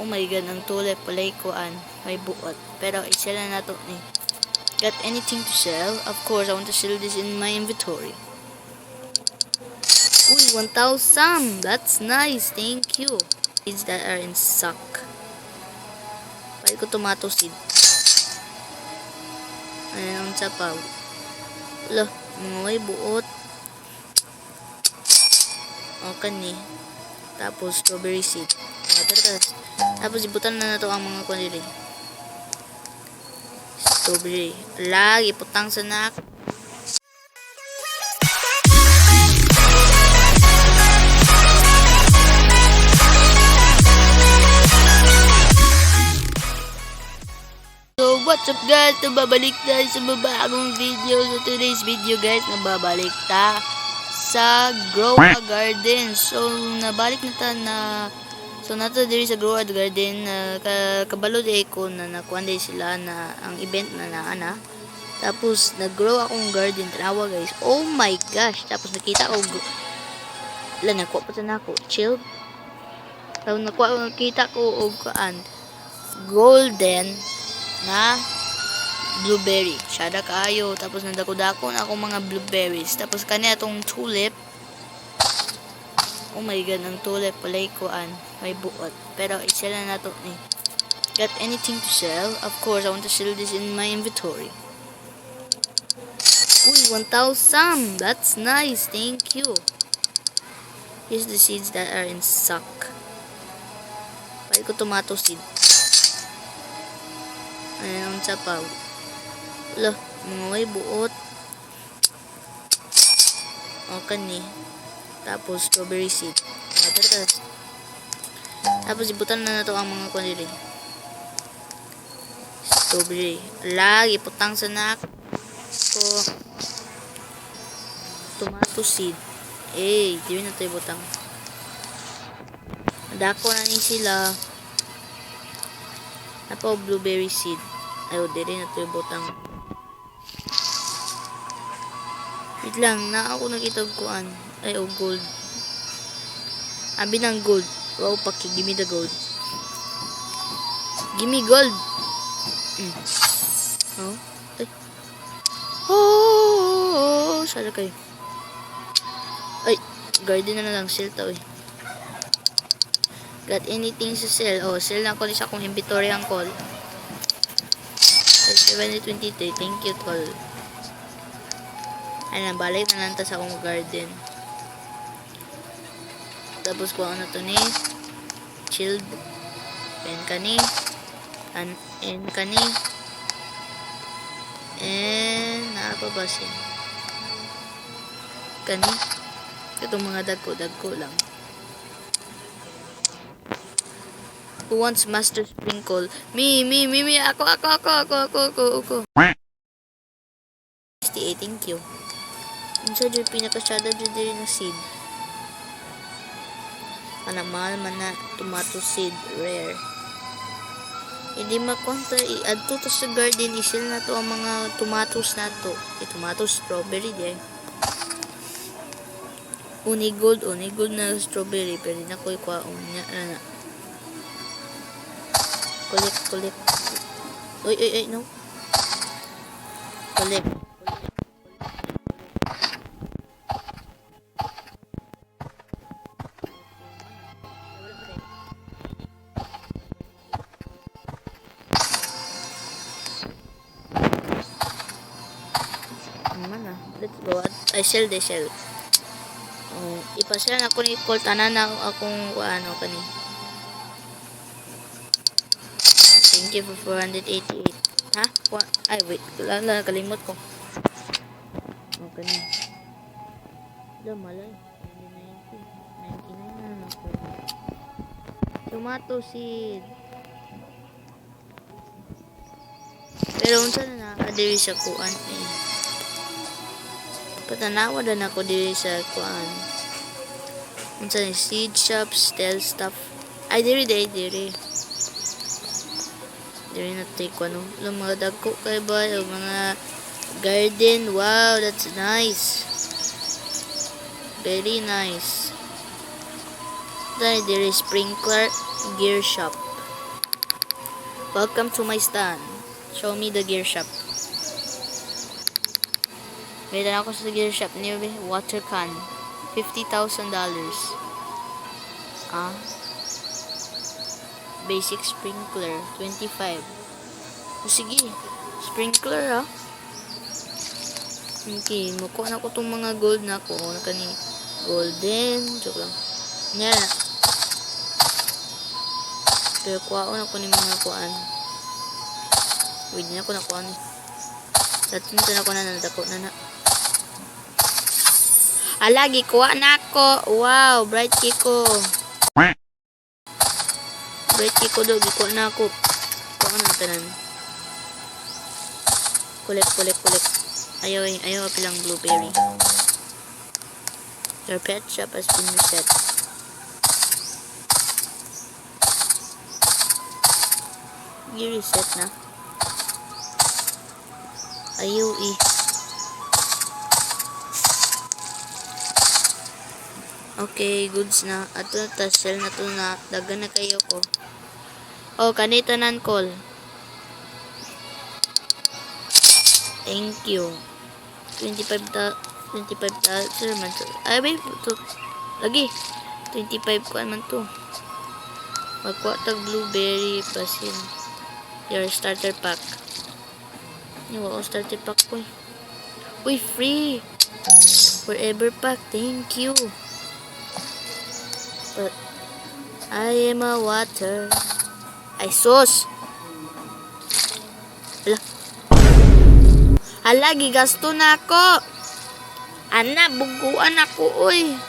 Oh my god, ang tulip palay kuan. May buot. Pero isell na nato ni. Got anything to sell? Of course, I want to sell this in my inventory. Uy, 1,000. That's nice. Thank you. Seeds that are in stock. Balik ko tomato seed. Ayan, ang sapaw. Wala, mga may buot. Okay ni. Tapos, strawberry seed. Tapos, ibutan na nato ang mga kwanili. Strawberry. Lagi, putang sa nak. So, what's up guys? Nababalik tayo sa bagong video. So, today's video guys, nababalik ta sa Grow a Garden. So, nabalik na ta na so, nato diri sa Grow a Garden. Kabalo di ko na nakuha din sila na ang event na naana. Tapos, nag-grow akong garden. Tanawa guys. Oh my gosh. Tapos, nakita ko nakuha pa na ako. Chill. Tapos, nakita ko golden na blueberry. Syada kaayo. Tapos nadako-dako na ako mga blueberries. Tapos kanya atong tulip. Oh my god, ang tulip palay kuan. May buot. Pero isell na nato ni. Got anything to sell? Of course, I want to sell this in my inventory. Uy, 1,000. That's nice. Thank you. Here's the seeds that are in stock. Balik ko tomato seed. Ayan, ang sapaw. Wala, mga may buot. Okay ni. Tapos, strawberry seed. Tapos, ibutan na nato ang mga kwanili. Strawberry. Lagi, putang sa nak. So, tomato seed. Eh, di na ito ibutang. Dako na ni sila. Napo, blueberry seed. Ayaw, diri na ito yung butang. Wait lang, na ako nakita kuan. Ay, gold. Abi ng gold. Wow, paki, give me the gold. Give me gold. Oh, ay. Oh, sana kayo. Ay, garden na lang, sell to eh. Got anything to sell? Oh, sell na ko sa akong inventory ang call. 723. Thank you, tol. Ayan, balik na lang ta sa akong garden. Tapos ko ano to ni chilled. Pen kani. And kani. And nakabasin. Kani. Itong mga dagko lang. Who wants master sprinkle? Me. Ako. 68, thank you. Unsa dyan pinakasyada dyan din na seed? Mahal man na tomato seed, rare. Hindi makontra, i-add to sa garden, isil na to ang mga tomatoes na to. Tomato strawberry din. Uni gold na strawberry, pero na ko ikwaon niya na. Collect. Uy, no. Collect. Mana? Let's go. I sell. Ipasel na ako ni Cole tanan na akong ano kani. Thank you for 488. Ha? Ay, wait. Kalimot ko. Okay na. Malay. 99 na ako. Tomato seed. Pero unsa na nakadiri sa kuan eh. Patanawa na ako diri sa kuan. Unsa ni seed shop, style stuff. Ay, diri. Diri na take ko ano. Mga dagko kay ba o mga garden. Wow, that's nice. Very nice. Diri sprinkler gear shop. Welcome to my stand. Show me the gear shop. Wait na ako sa gear shop niyo. Water can. $50,000. Ah. Basic sprinkler. 25. O sige. Sprinkler Okay. Mukuha na ko itong mga gold na ako. Nakani golden. Joke lang. Yan na. Pero kuha ko na ko ni mga kuhaan. Wait na ako na kuhaan. Tatuntan ako na nadako na. Alagi, kuha na ako. Wow, bright key ko. Bright key ko daw, kuha na ako. Kuha na tanan. Collect. Ayaw pilang blueberry. Your pet shop has been reset. I-reset na. Ayaw Okay, goods na. Ato na sell na to na. Dagan na kayo ko. Oh, kanito nan call. Thank you. 25,000 man to. Ay, wait. To. Lagi. 25 ko man to. Magkuha tag blueberry pasin. Your starter pack. Yung starter pack ko. Uy, free. Forever pack. Thank you. But I am a water. Ay, sus. Hala, gigasto na ako. Ana, buguan ako, uy.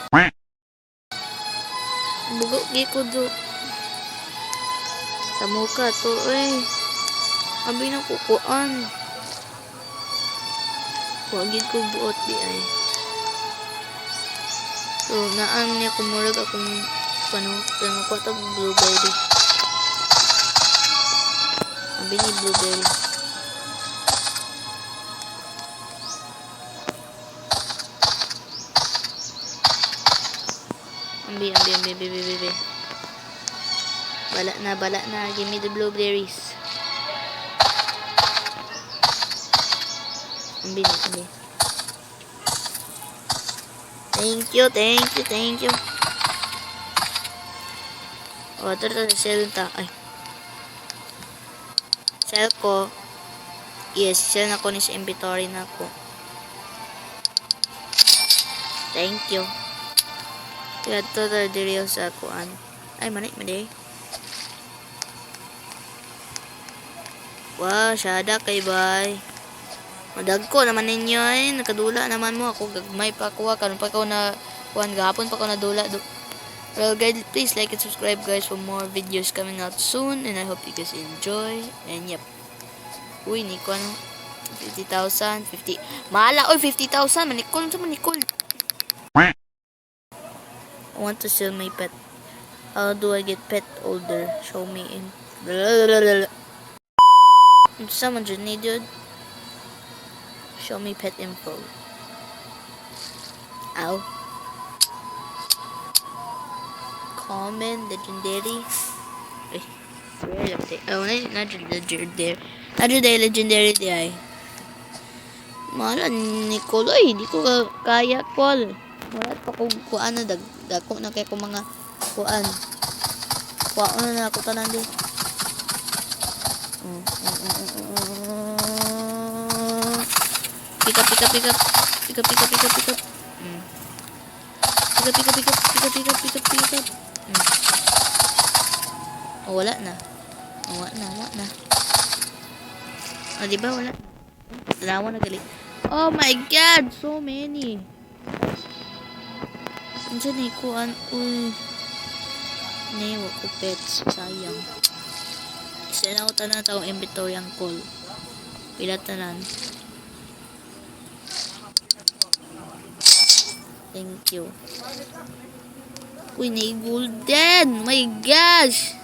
Bugo, giko do. Sa muka to, uy. Abi na kukuan. Wagid ko buot di ay. So, naan niya kumurag akong makuha ito blueberry. Ambi ni blueberry. Ambi. Bala na. Give me the blueberries. Ambi. Thank you. Water ta sell ta. Ay. Sell ko. Yes, sell na ko ni sa inventory na ko. Thank you. Kaya to ta diri sa kuan. Ay, mani. Wow, syada kay bay. Madagko naman ninyo eh. Nakadula naman mo. Ako gagmay pa kuha. Karon pa ko na kuhan gahapon pa ko na dula. Well guys, please like and subscribe guys for more videos coming out soon. And I hope you guys enjoy. And yep. Uy, Nikon. 50,000. 50. Mahala. Uy, 50,000. Manikol. I want to sell my pet. How do I get pet older? Show me in. Someone just needed. Show me pet info. Ow. Common, legendary. Rare lang tayo. Oh, not legendary. Legendary di ay. Mala, Nicole. Ay, di ko kaya call. Wala pa kung kuan na. Dako na kaya kung mga kuan. Kuan na ako tanan din. Pick up. Pick up. Oh, wala na. Oh, diba wala? Dalawa na gali. Oh my god, so many. Andiyan na ikuan. Uy. Newa ko pets. Sayang. Sinautan na taong inventory ang call. Pilatanan. Thank you. Uy, na-golden! My gosh!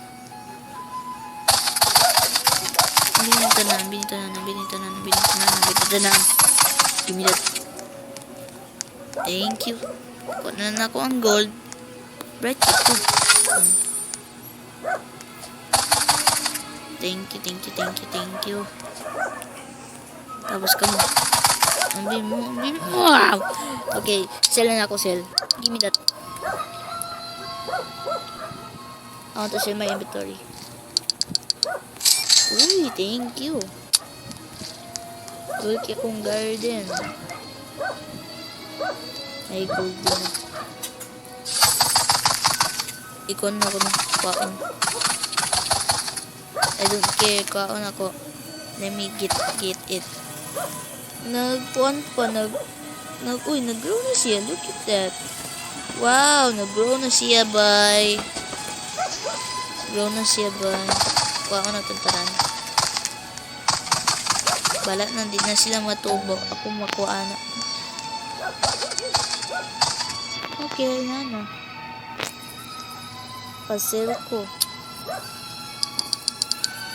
Binitanan. Give me that. Thank you. Kuha na ako ang gold. Bright ito. Thank you, thank you, thank you, thank you. Tapos ka mo. Ambil mo. Wow! Okay, sell na ako, sell. Give me that. I want to sell my inventory. Uy, thank you. Ulki akong garden. Ay, gold din. Ikon na ako ng kaon. I don't care, kaon ako. Let me get it. Nag-grow na siya. Look at that. Wow, nag-grow na siya, bye. Grow na siya, bye. Kaon na tantaran. Bala na, di na sila matubo. Ako makuha na. Okay, na. Pa-sell ko.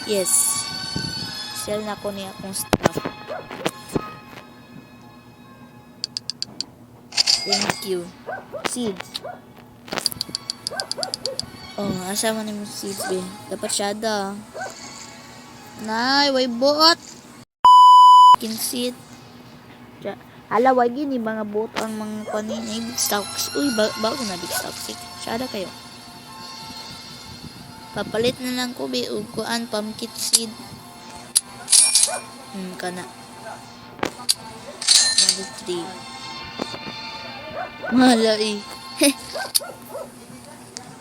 Yes. Sell na ko niya akong stuff. Thank you. Seeds. Oh, asa man yung seeds, be. Dapat siya da. Nay, way bot. Seed. Hala, wag yun mga bot ang mga kanin. Ay, big stocks. Uy, bago na big stocks. Siya da kayo. Papalit na lang ko, be. Uguan, pumpkin seed. Kana. Number 3. Mahala eh.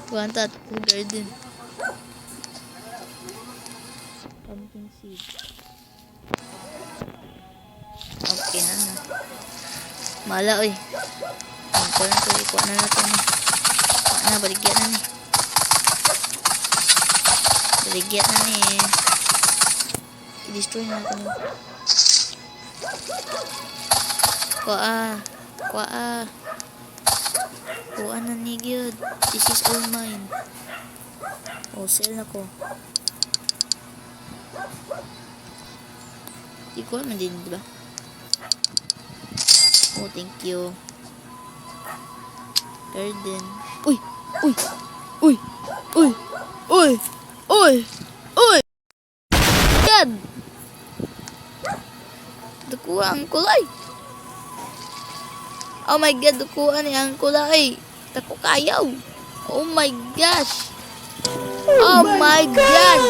Kuwanta at garden. Pumpkin seed. Okay na. Mahala eh. Parang ko ikuha na natin. Baligyan na ni. Baligyan na ni. I-destroy na natin. Kuha na ni Gyud. This is all mine. Oh, sell na ko. Di ko naman din, diba? Oh, thank you. Garden. Uy! God! Dukuha ang kulay. Oh my God, dukuha niya ang kulay. Tako kayaw. Oh my gosh. Oh my God.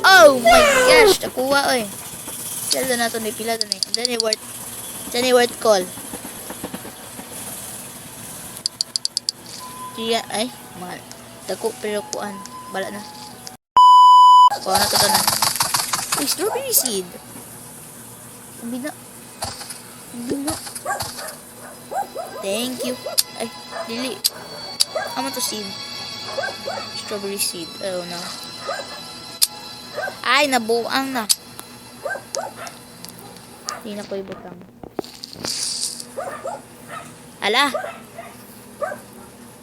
Oh my gosh. Nakuha oy. Sila na ito ni pila ito ni. Dani word call. Kaya ay. Mga dako pero kuan. Bala na. Kuha na ito na. Uy, strawberry seed. Hindi na. Thank you. Ay, dili. Ama to seed. Strawberry seed. Oh no. Ay, nabuang na. Hindi na ko ibutang. Ala.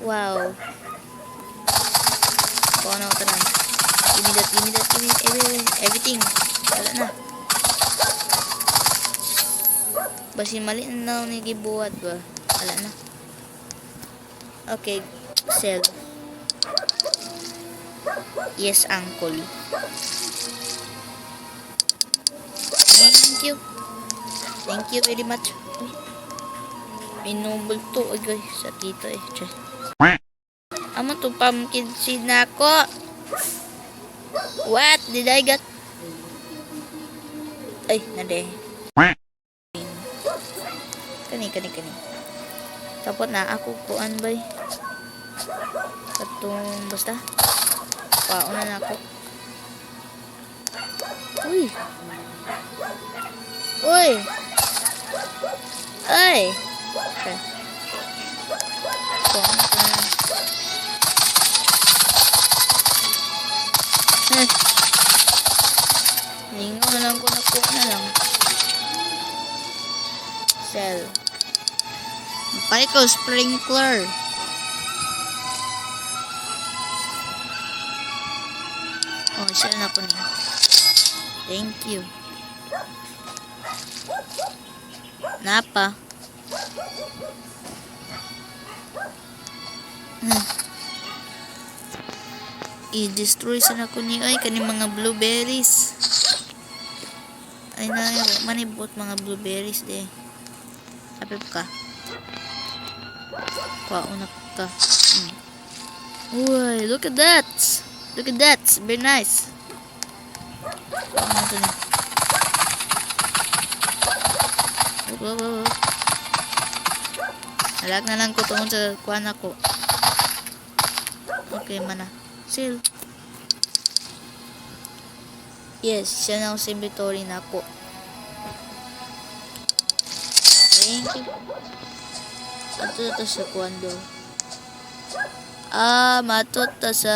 Wow. Kuha na ko tanan. Give me that. Everything. Wala na. Basi mali na ni gibuhat ba? Wala na. Okay, sell. Yes, uncle. Thank you. Thank you very much. Minubol to. Ay, guys. Sakito eh. Amo to pumpkin seed na ako. What did I get? Ay, nade. Kani. Tapos na ako kuan bay. Katong basta. Pauna na ako. Uy. Ay. Okay. Kuan na. Ningo na lang ko nakuha na lang. Sell. Pay ko sprinkler. Oh, sell na ko niya. Thank you. Napa. i-destroy sana ko ni ay kani mga blueberries. Ay na manibot mga blueberries de. Apip ka. Kwauna ka. Uy, look at that. Look at that. Very nice. Ano to ni? Alag na lang ko tungkol sa kuwan ako. Okay, mana. Seal. Yes, siya na sa inventory na ako. Thank you. Ato to sa kuwan do. Matot ta sa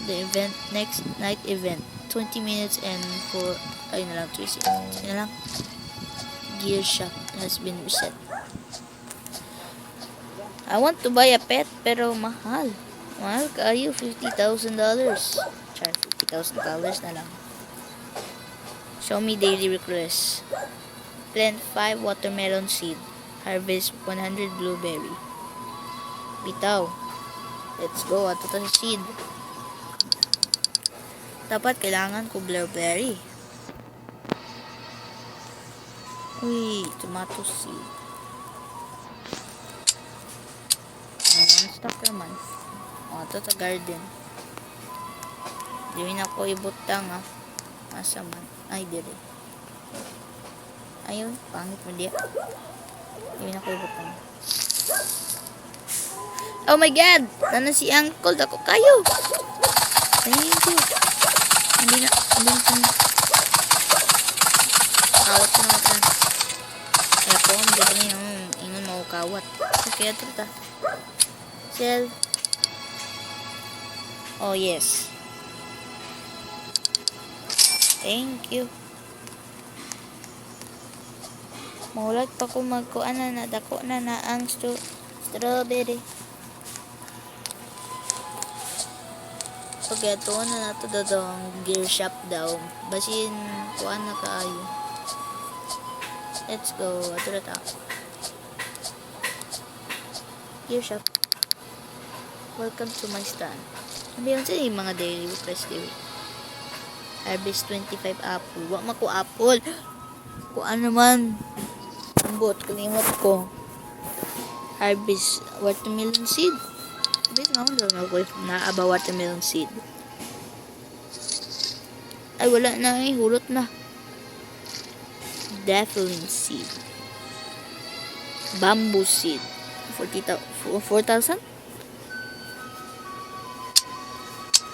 the event, next night event. 20 minutes and 4, ay na lang, 3 seconds. Yun na lang. Gear shop has been reset. I want to buy a pet, pero mahal. Mahal kayo, $50,000. Char, $50,000 na lang. Show me daily request. Plant 5 watermelon seed. Harvest 100 blueberry. Bitaw. Let's go. Ato to sa seed. Dapat kailangan ko blueberry. Uy, tomato seed. One stock naman. O, ito sa garden. Diwin ako ibutang Asa man. Ay, dire. Ayun, pangit mo diya. Diwin ako ibutang. Oh my god! Nana si uncle. Dako kayo. Thank you. Hindi na. Kawat ko na ito. Kaya po, ang ganda niya ingon mo kawat. Okay, ito ta. Sell. Oh, yes. Thank you. Maulat pa ko magkuan na dako na ang strawberry. Okay, ito na nato daw ang gear shop daw. Basin kuan na kaayo. Let's go. Ato na ta. Gear shop. Welcome to my stand. Ano yun sila yung mga daily request daily? Harvest 25 apple. Wag mako apple. Kuan naman. Ambot. Kalimot ko. Harvest watermelon seed. Bit nga mo ko naaba watermelon seed. Ay wala na eh. Hulot na. Daffodil seed. Bamboo seed. 4,000?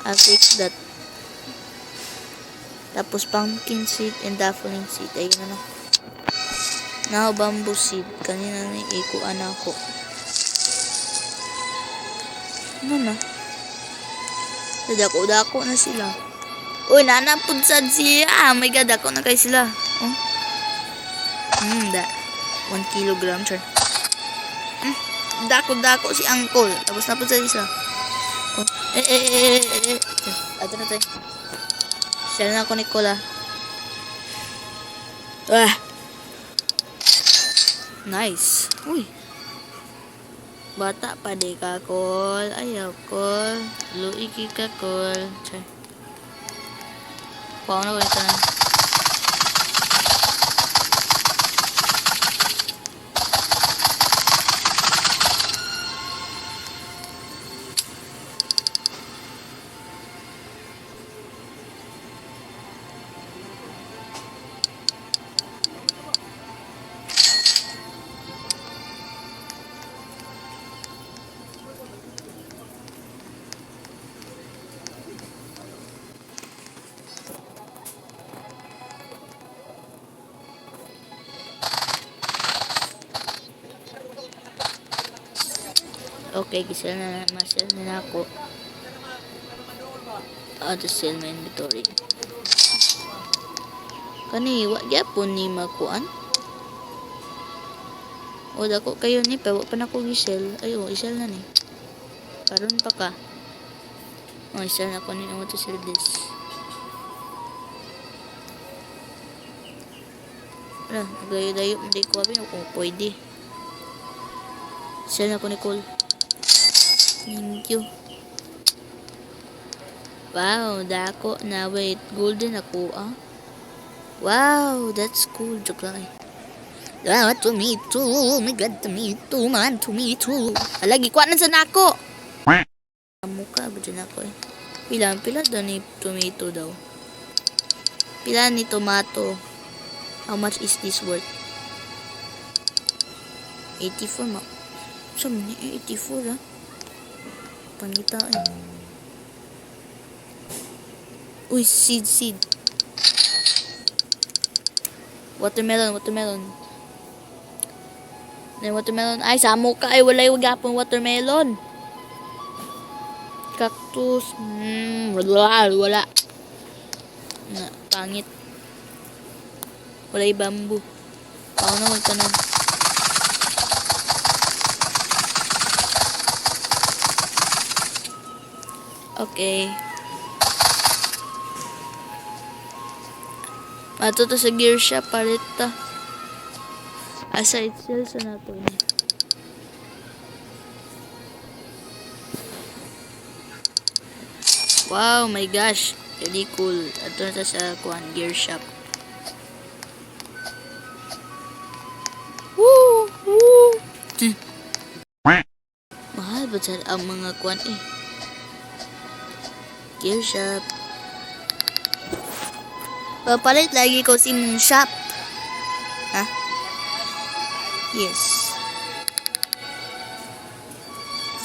I'll fix that. Tapos pumpkin seed and daffodil seed. Ayun na. Now bamboo seed. Kanina na ikuan ako. Ano na? Dako-dako na sila. Uy, nanapudsad siya. Oh my god, dako na kayo sila. Oh. 1 kilogram, sure. Dako-dako si uncle. Tapos napudsad sila. Oh. Ato na tayo. Share na ako ni Cola. Nice. Uy. Bata pa de ka, Col. Ayaw, Col. Luiki ka, Col. Chay. Paano ko ito na? Okay, gisel na masel na ako. Ato sell na inventory. Kani, wag yapon ni makuan. O, dako kayo ni, pa na ko gisel. Ayo, isel na ni. Karon pa ka. O, isel na ko ni na to sell this. Nagayo-dayo, hindi ko abin kung pwede. Isel na ko ni Cole. Thank you. Wow, dako na. Wait, golden ako, ah. Wow, that's cool. Joke lang eh. Ah, tomato. Oh my God, tomato, man. Tomato. Lagi, kuwanan sa nako. Mukha ba dyan ako eh. Pila daw ni tomato daw. Pila ni tomato. How much is this worth? 84 ma. Saan niya 84 ah? Pangita eh. Uy, seed. Watermelon. Watermelon. Ay, samo ka. Ay, wala pong watermelon. Cactus. Wala. Na, pangit. Wala bamboo. Ako na magtanan. Okay. Ato to sa gear shop, palit ta. Aside sales na to. Wow, my gosh. Really cool. Ato na sa gear shop. Woo! Mahal ba ang mga kuan eh? Gear shop. Papalit lagi ko SIM shop. Ha? Yes.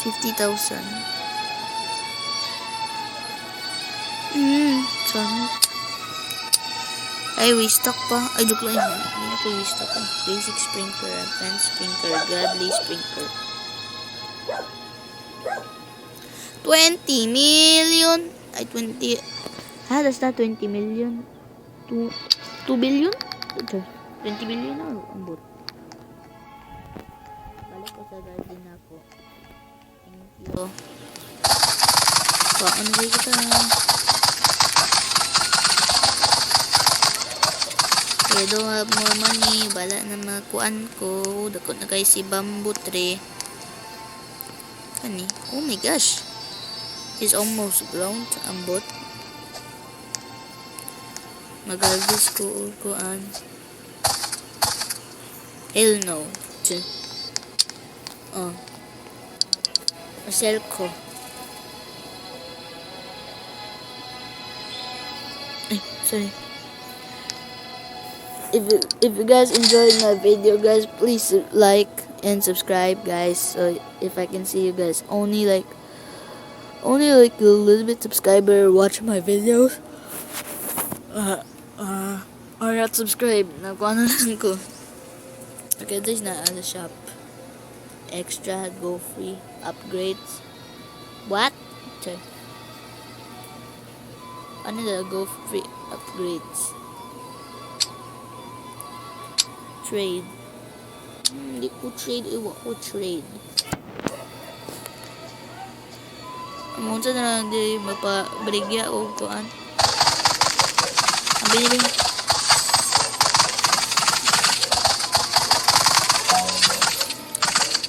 50,000. Sorry. Ay, restock pa. Ay, joke lang yun. Hindi na ko restock eh. Basic sprinkler, advanced sprinkler, godly sprinkler. 20 million. Ay, 20. Ha, that's not 20 million. 2 billion? 20 million na ambot. Balik ko sa garden ako. Thank you. So, ano ba kita? I don't have more money. Bala na makuan ko. Dakot na kayo si bamboo tree. Kani? Oh my gosh. It's almost ground. Ambot. Mag-harvest ko o kuan. Hell no. Oh. Masel ko. Ay, sorry. If you guys enjoyed my video, guys, please like and subscribe, guys. So if I can see you guys, only like a little bit subscriber watch my videos. Or not subscribe. Nakuha na lang ko. Okay, this is not on the shop. Extra, go free, upgrades. What? Okay. Ano na go free upgrades? Trade. Hindi ko trade. Iwa ko trade. Amunsa na lang di mapabaligya o kuan. Ang binibing.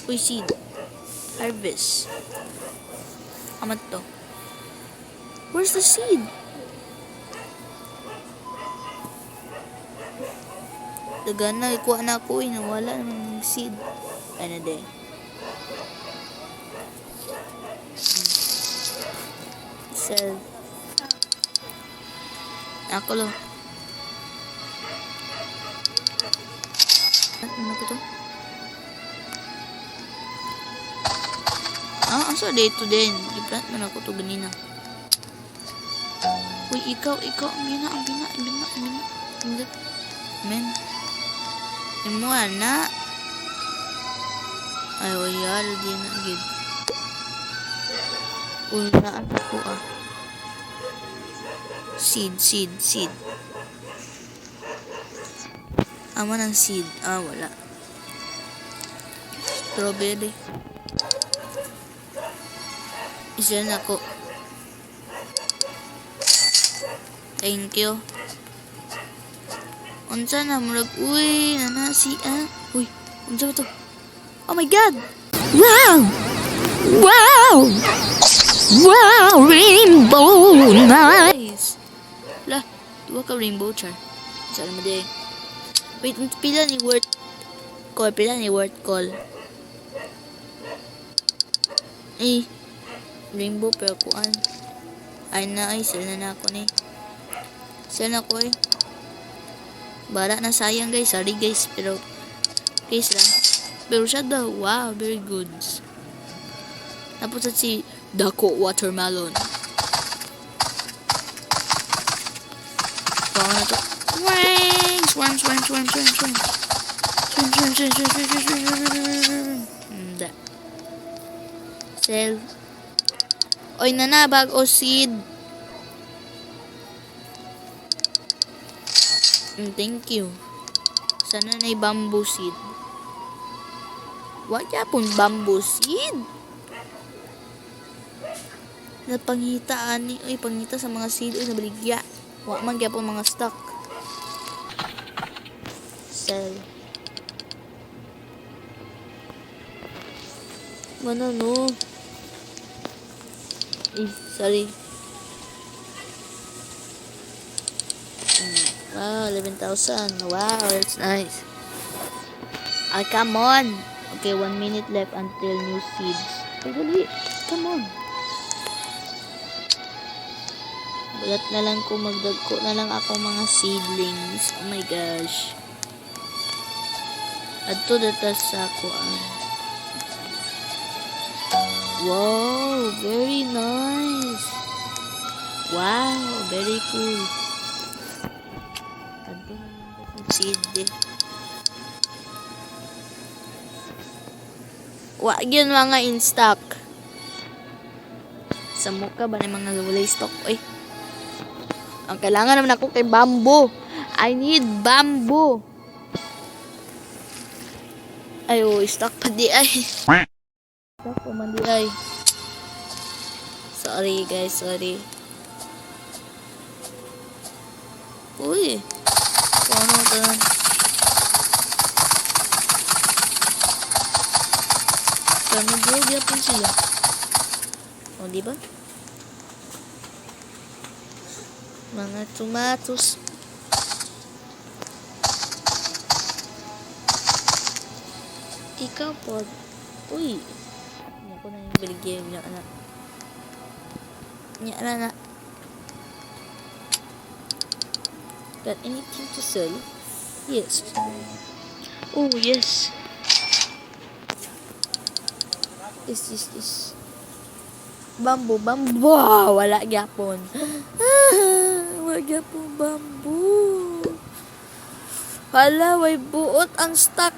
Uy, seed. Harvest. Amat to. Where's the seed? Dagan na, ikuha na ako eh. Nawala naman yung seed. Ano de? Sell. Ako lo. Ano ko to? Asa dito din. I-plant man ako to ganina. Uy, ikaw. Ang bina. Men. Imo na. Ay, wala din na gid. Ulaan ako Seed. Ama ng seed. Wala. Strawberry. Isa na ako. Thank you. Unsa na murag uy nanasi Uy, unsa ba to? Oh my God! Wow! Wow, rainbow, nice. Lah, iwa ka rainbow char. Saan mo din? Wait, pila ni word call? Pila ni word call? Eh, rainbow pero kuan. Ay na ay, sell na ako ni. Sell na ko eh. Bara na sayang guys, sorry guys, pero case lang. Pero siya daw, wow, very good. Tapos at si Dako Watermelon. Baka na to. Swing! Swing, swing, swing, swing, swing. Swing, swing, swing, swing, swing, swing, swing, swing. Hindi. Sell. Oy, nanabag o seed. Thank you. Sana na bamboo seed. Wag yapon bamboo seed. Napanghitaan ni, ay pangita sa mga seed ay nabaligya. Wa man gyapon mga stock. Sell. Mana no? Sorry. Wow, 11,000. Wow, that's nice. Ah, come on. Okay, 1 minute left until new seeds. Ay, dali. Come on. Bulat na lang kung magdagko na lang ako mga seedlings. Oh my gosh. Adto data sa kuan. Wow, very nice. Wow, very cool. Adto na lang ako seed eh. Wag yun mga in stock. Sa mukha ba na mga walay stock? Uy. Ang kailangan naman ako kay bamboo. I need bamboo. Ay, oh, stock pa di ay. Stock pa man di ay. Sorry guys, sorry. Uy. Ano ito na? Kami bro, gyapon sila. O, diba? Mga tomatoes. Ikaw po. Uy. Hindi ako na yung biligyan niya, anak. Niya, anak. Got anything to sell? Yes. Oh, yes. This. Bamboo. Wow, wala gyapon. Wala gyapon bamboo. Hala, way buot ang stock.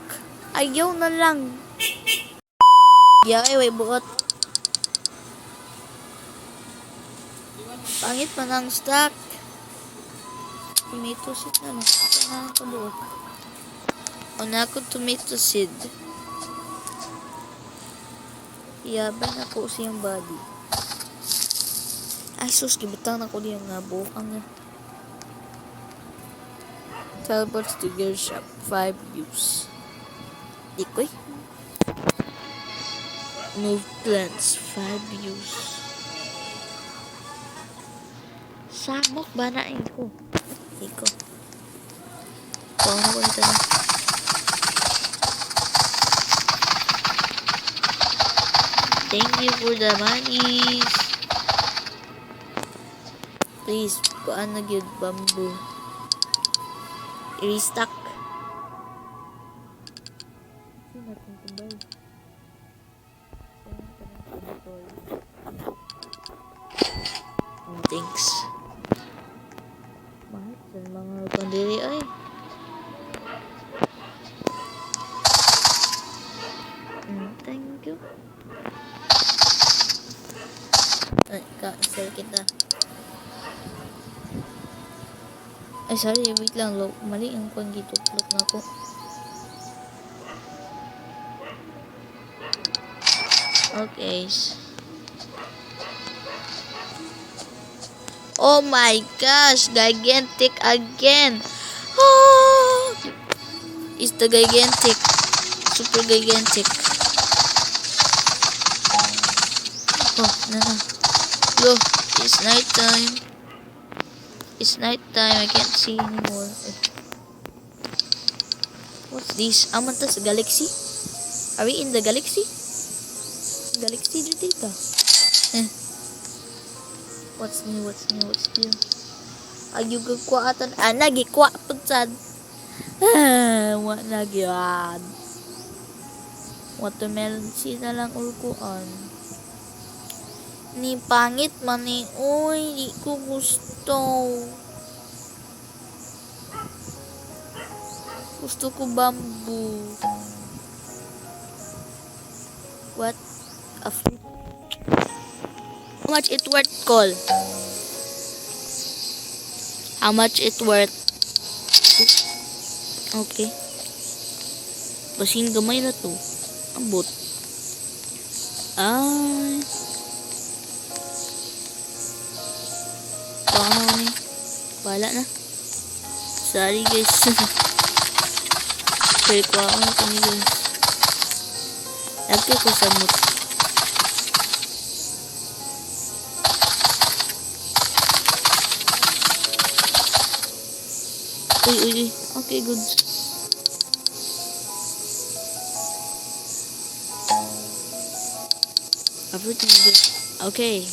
Ayaw na lang. Way buot. Pangit pa ng stock. Tomato seed na lang. Ito na ako buot. O na ako tomato seed. Iyaban ako siyang body. Ay sus, gibutang ako diyan nga buhang niya. Teleports to gear shop. 5 views. Di ko eh. Move plants. 5 views. Samok ba na ko? Di ko. Kung na ko nito na. Thank you for the monies. Please, kuan na gyud bamboo. I-restock. Thanks. Mahal sa mga pandiri ay. Thank you. Ay, sell kita. Ay, sorry, wait lang. Mali ang pang-gituklok na ako. Okay. Oh my gosh, gigantic again. Oh, it's the gigantic. Super gigantic. Oh, na. Yo, it's nighttime. It's nighttime. I can't see anymore. What's this? Amantas Galaxy? Are we in the galaxy? Galaxy dito. What's new? What's new? What's new? Ayun gagkuatan. Nagikwa po sad. What nagyan? Watermelon seed na lang ulkuan. Ni pangit man ni. Uy, di ko gusto. Gusto ko bamboo. What? A fruit. How much it worth, call? How much it worth? Okay. Kasing gamay na to. Ambot. Ay. Paano ni? Bala na. Sorry guys. Kaya ko ako na kami guys. Lagay ko sa mood. Uy. Okay, good. Everything is good. Okay.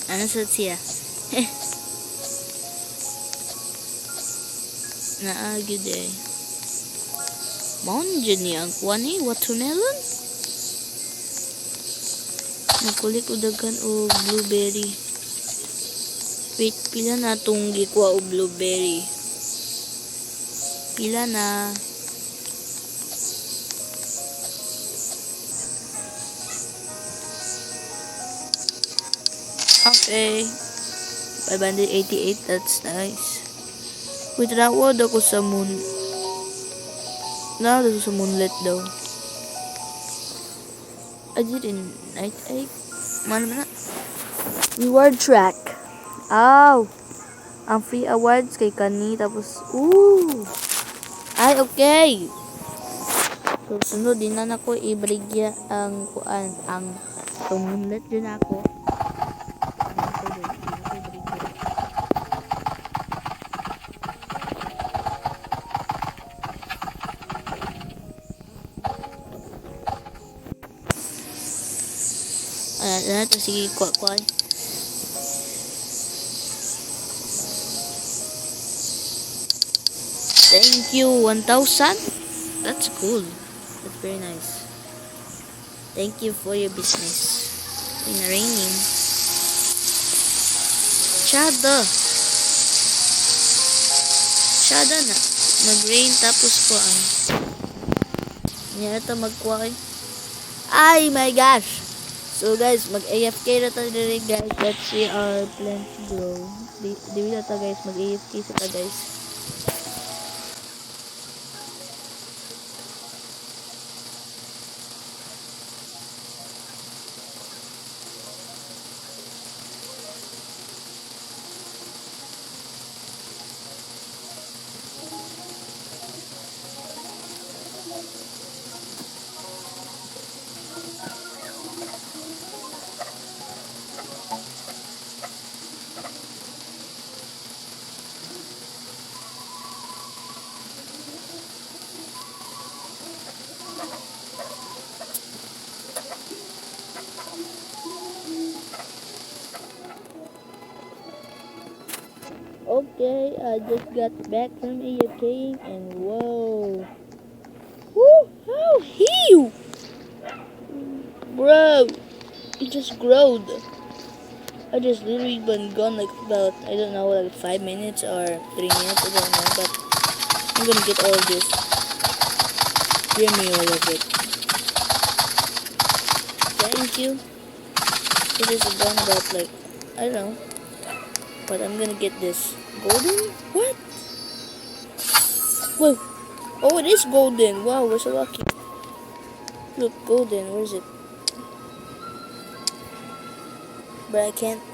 Ano sa siya? Naagid eh. Maun dyan niya ang kuwan eh. Watermelon? Magkulik o dagan o blueberry. Wait, pila na itong gikuha o blueberry? Pila na. Okay. 588, that's nice. Wait, rawad ako sa moon. Rawad ako sa moonlit daw. I didn't. I mana na. Reward track. Aw. Ang free awards kay Kani. Tapos, ay, okay. So, sunod din na ako ibrigya ang kuan. Ang moonlit din ako. Ito, sige, kuha. Thank you, 1,000. That's cool. That's very nice. Thank you for your business. In raining. Shada na. Mag-rain tapos kuha. Yan ito magkuha. Ay my gosh. So guys, mag-AFK na tayo rin guys. Let's see our plants grow. Di na ta guys, mag-AFK sa ta guys. Okay, I just got back from AFK and whoa. Woo! How hew! Bro, it just growed. I just literally been gone like about, I don't know, like 5 minutes or 3 minutes, I don't know, but I'm gonna get all of this. Give me all of it. Thank you. It is gone about like, I don't know, but I'm gonna get this. Golden? What? Whoa. Oh, it is golden. Wow, we're so lucky. Look, golden. Where is it? But I can't.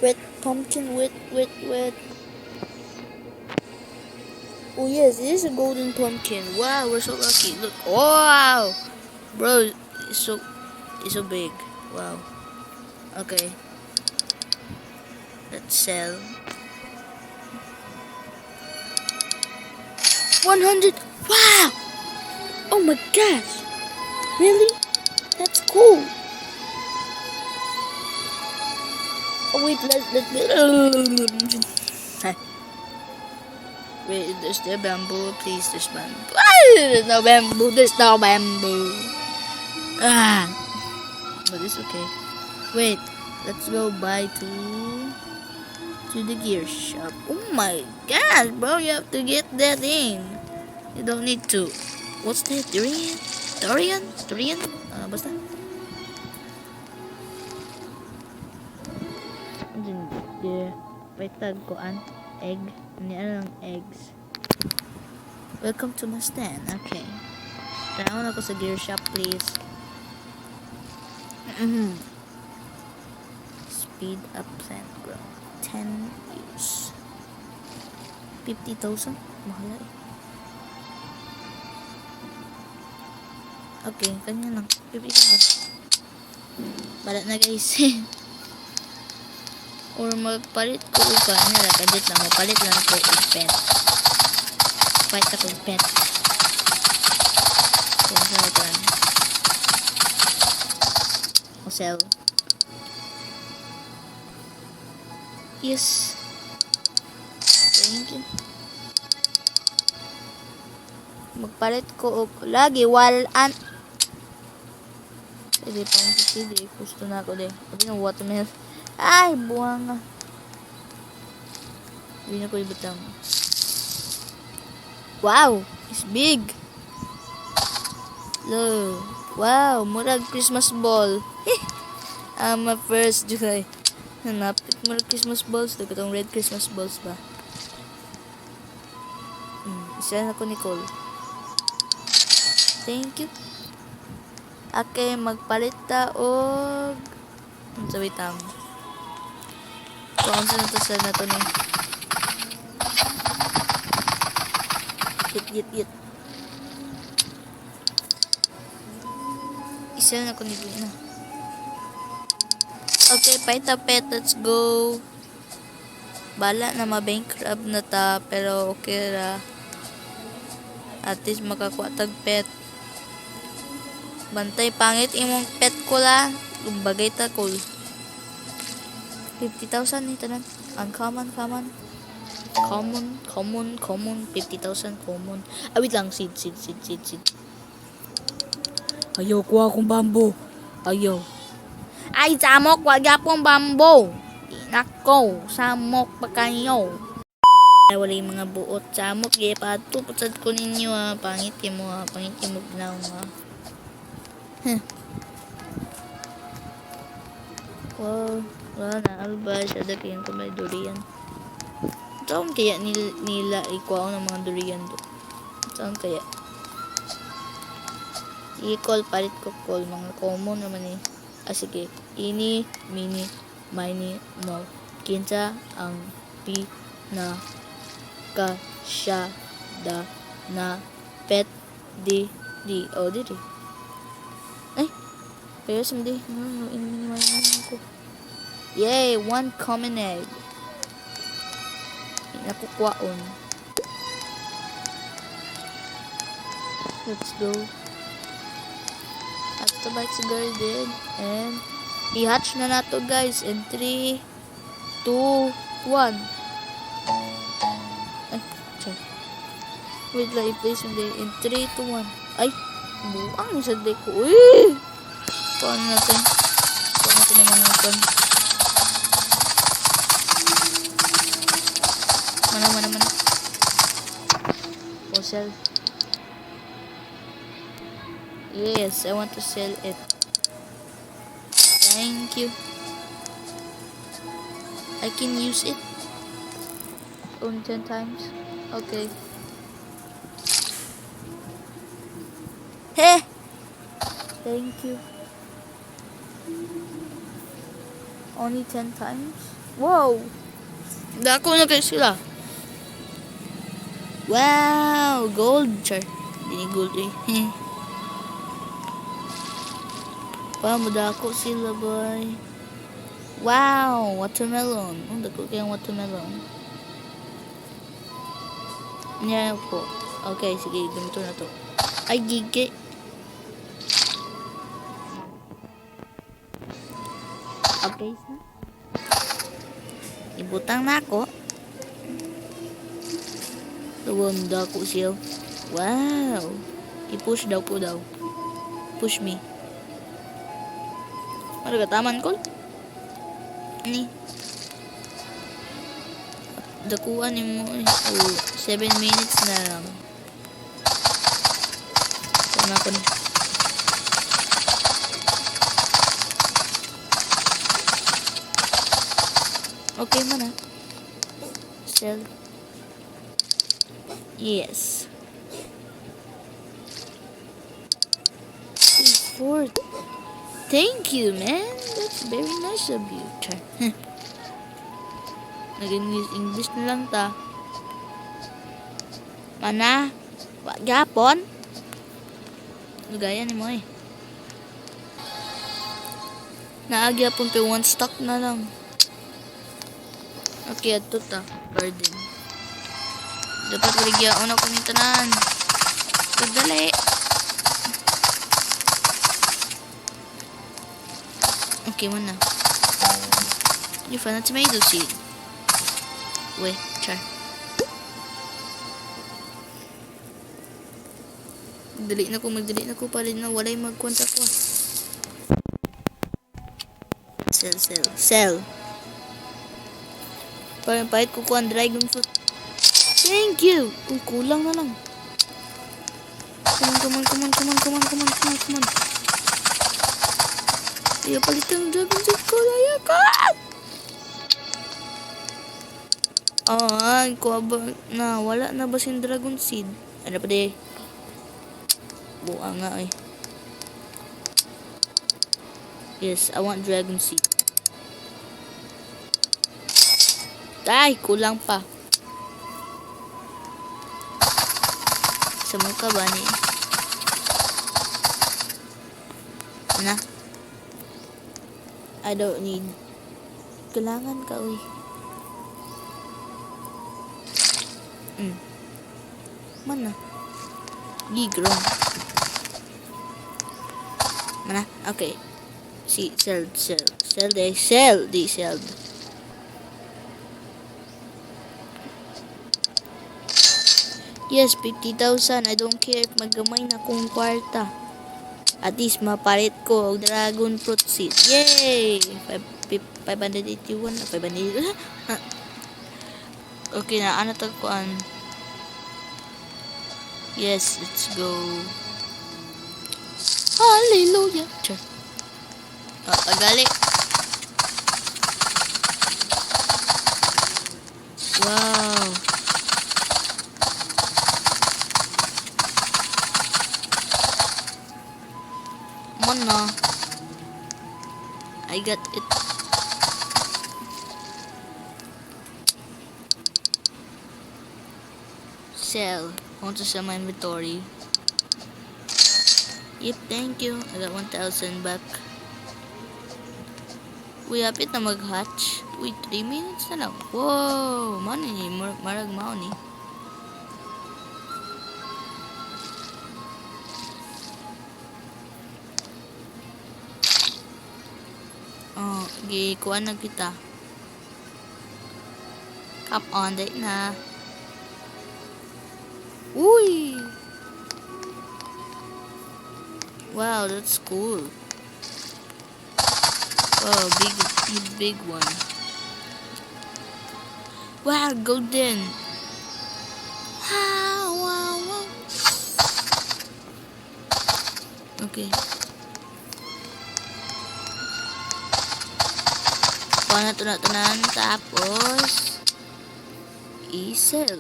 Wet pumpkin, wet. Oh yes, it is a golden pumpkin. Wow, we're so lucky. Look, wow, bro, it's so big. Wow. Okay. Let's sell. 100. Wow! Oh my gosh! Really? That's cool. Oh wait, let wait, there's the bamboo. Please, there's bamboo. There's no bamboo. There's no bamboo. Ah, but it's okay. Wait, let's go buy to the gear shop. Oh my gosh, bro, you have to get that in. You don't need to. What's that? Durian? Basta. The paitag koan egg. Ano lang eggs. Welcome to my stand. Okay. Tanawan ako sa gear shop, please. Speed up plant grow. 10 use. 50,000? Mahal eh. Okay, kanya lang. 50,000. Balat na guys. Or magpalit ko upa nila. Kadit na mapalit lang ko i-pet. Fight ako pet. Yan sa upan. O sell. Yes. Thank you. Magpalit ko og lagi walan. Pwede pang sisili. Gusto na ako din. Pwede ng watermelon. Ay, buwang nga. Hindi na ko ibutang. Wow! It's big! Look. Wow! Murag Christmas ball. My first July. Hanapit murag Christmas balls. Dagat ang red Christmas balls ba? Isa na ko Nicole. Thank you. Okay, magpalit ta og sa witang. So, kung saan ito sila na ito ni Git. Isa na ko ni na. Okay, paita pet. Let's go. Bala na ma-bankrupt na ta. Pero okay ra. At least makakuha tag pet. Bantay pangit imong pet ko la. Lumbagay ta ko. 50,000 ni tanan. Uncommon. Common. 50,000 common. Ah, wait lang. Seed. Ayaw, kuha akong bamboo. Ayaw. Ay, samok. Wag yapong bamboo. Nako. Samok pa kayo. Ay, wala yung mga buot. Samok. Pato. Patsad ko ninyo ha. Pangit mo ha. Pangit mo na ha. Wow. Wala na, alba siya dakin kung may durian. Saan kaya nila ikuha ng mga durian do? Saan kaya? I-call, palit ko call. Mga common naman eh. Ah, sige. Ini, mini, mini, no. Kinsa ang pinakasyada na pet di. Oh, di. Ay, pero sumdi. Ini ko. Yay! 1 common egg. Nakukwaon. Let's go. At the bike sa garden. And i-hatch na nato guys. In 3, 2, 1. Ay, check. Wait lang, i-place yung day. In 3, 2, 1. Ay! Buang yung sa day ko. Uy! Paano natin? Naman yung pan. Mana. Oh, sell. Yes, I want to sell it. Thank you. I can use it. Only 10 times. Okay. Hey! Thank you. Only 10 times? Wow! Dako na kayo sila. Wow! Gold. Char. Hindi gold eh. Madako sila boy. Wow, watermelon. Ang dako kayang watermelon. Yan po. Okay, sige, ganito na to. Ay, gigi. Okay, sa? Ibutang na ako. Tawang dako siya. Wow. I-push daw po daw. Push me. Maragataman ko. Ni. Dakuan ni mo. Oh, 7 minutes na lang. Sana ko ni. Okay man ah. Sell. Yes. Fourth. Thank you, man. That's very nice of you. Nag-English na lang ta. Mana? Wag gapon? Lugaya ni mo eh. Naagya pong pe one stock na lang. Okay, ato ta. Garden. Dapat waligyaon ako ni tanan. Pagdali. Okay, man na. You found a tomato seed. Wait, try. Magdali na ko pa rin na walay mag-contact ko. Sell. Parang pahit ko ang dragon fruit. Thank you! Uy, kulang na lang. Come on. Ayaw palit ang dragon fruit ko. Ayaw ka! Wala na ba sin dragon seed? Ano pa di? Buwa nga eh. Yes, I want dragon seed. Ay, kulang pa. Sa mukha ba ni? Na? I don't need. Kailangan ka, uy. Mana? Gigrong. Mana? Okay. See, sell. Yes, 50,000. I don't care if magamay na kung kwarta. At least mapalit ko ang dragon fruit seed. Yay! 581 na 500. Okay na, ano tagpuan? Yes, let's go. Hallelujah. Tagali. Wow. Mana? I got it. Sell. I want to sell my inventory. Yep, thank you. I got 1,000 back. Uy, hapit na mag-hatch. Uy, 3 minutes na lang. Wow! Money ni. Marag money. Oh, gikuan na kita. Come on, date na. Uy! Wow, that's cool. Wow, big one. Wow, golden. Wow. Okay. Kuha na tanan tapos i-sell.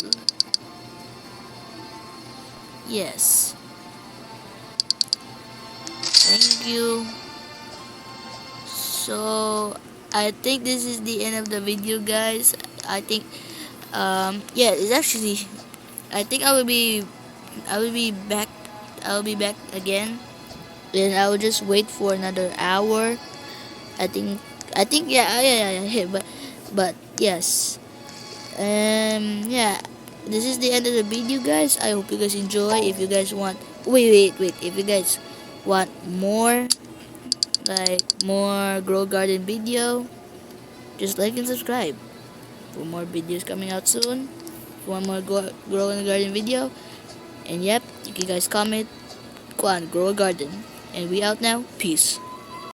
Yes. Thank you. So I think this is the end of the video, guys. I think yeah, it's actually I think I will be back again Then I will just wait for another hour. I think yeah, but yes. Yeah, this is the end of the video, guys. I hope you guys enjoy. If you guys want, wait. If you guys want more, like more Grow Garden video, just like and subscribe for more videos coming out soon. For one more Grow in the Garden video, and yep, you can guys comment, go on Grow a Garden, and we out now. Peace.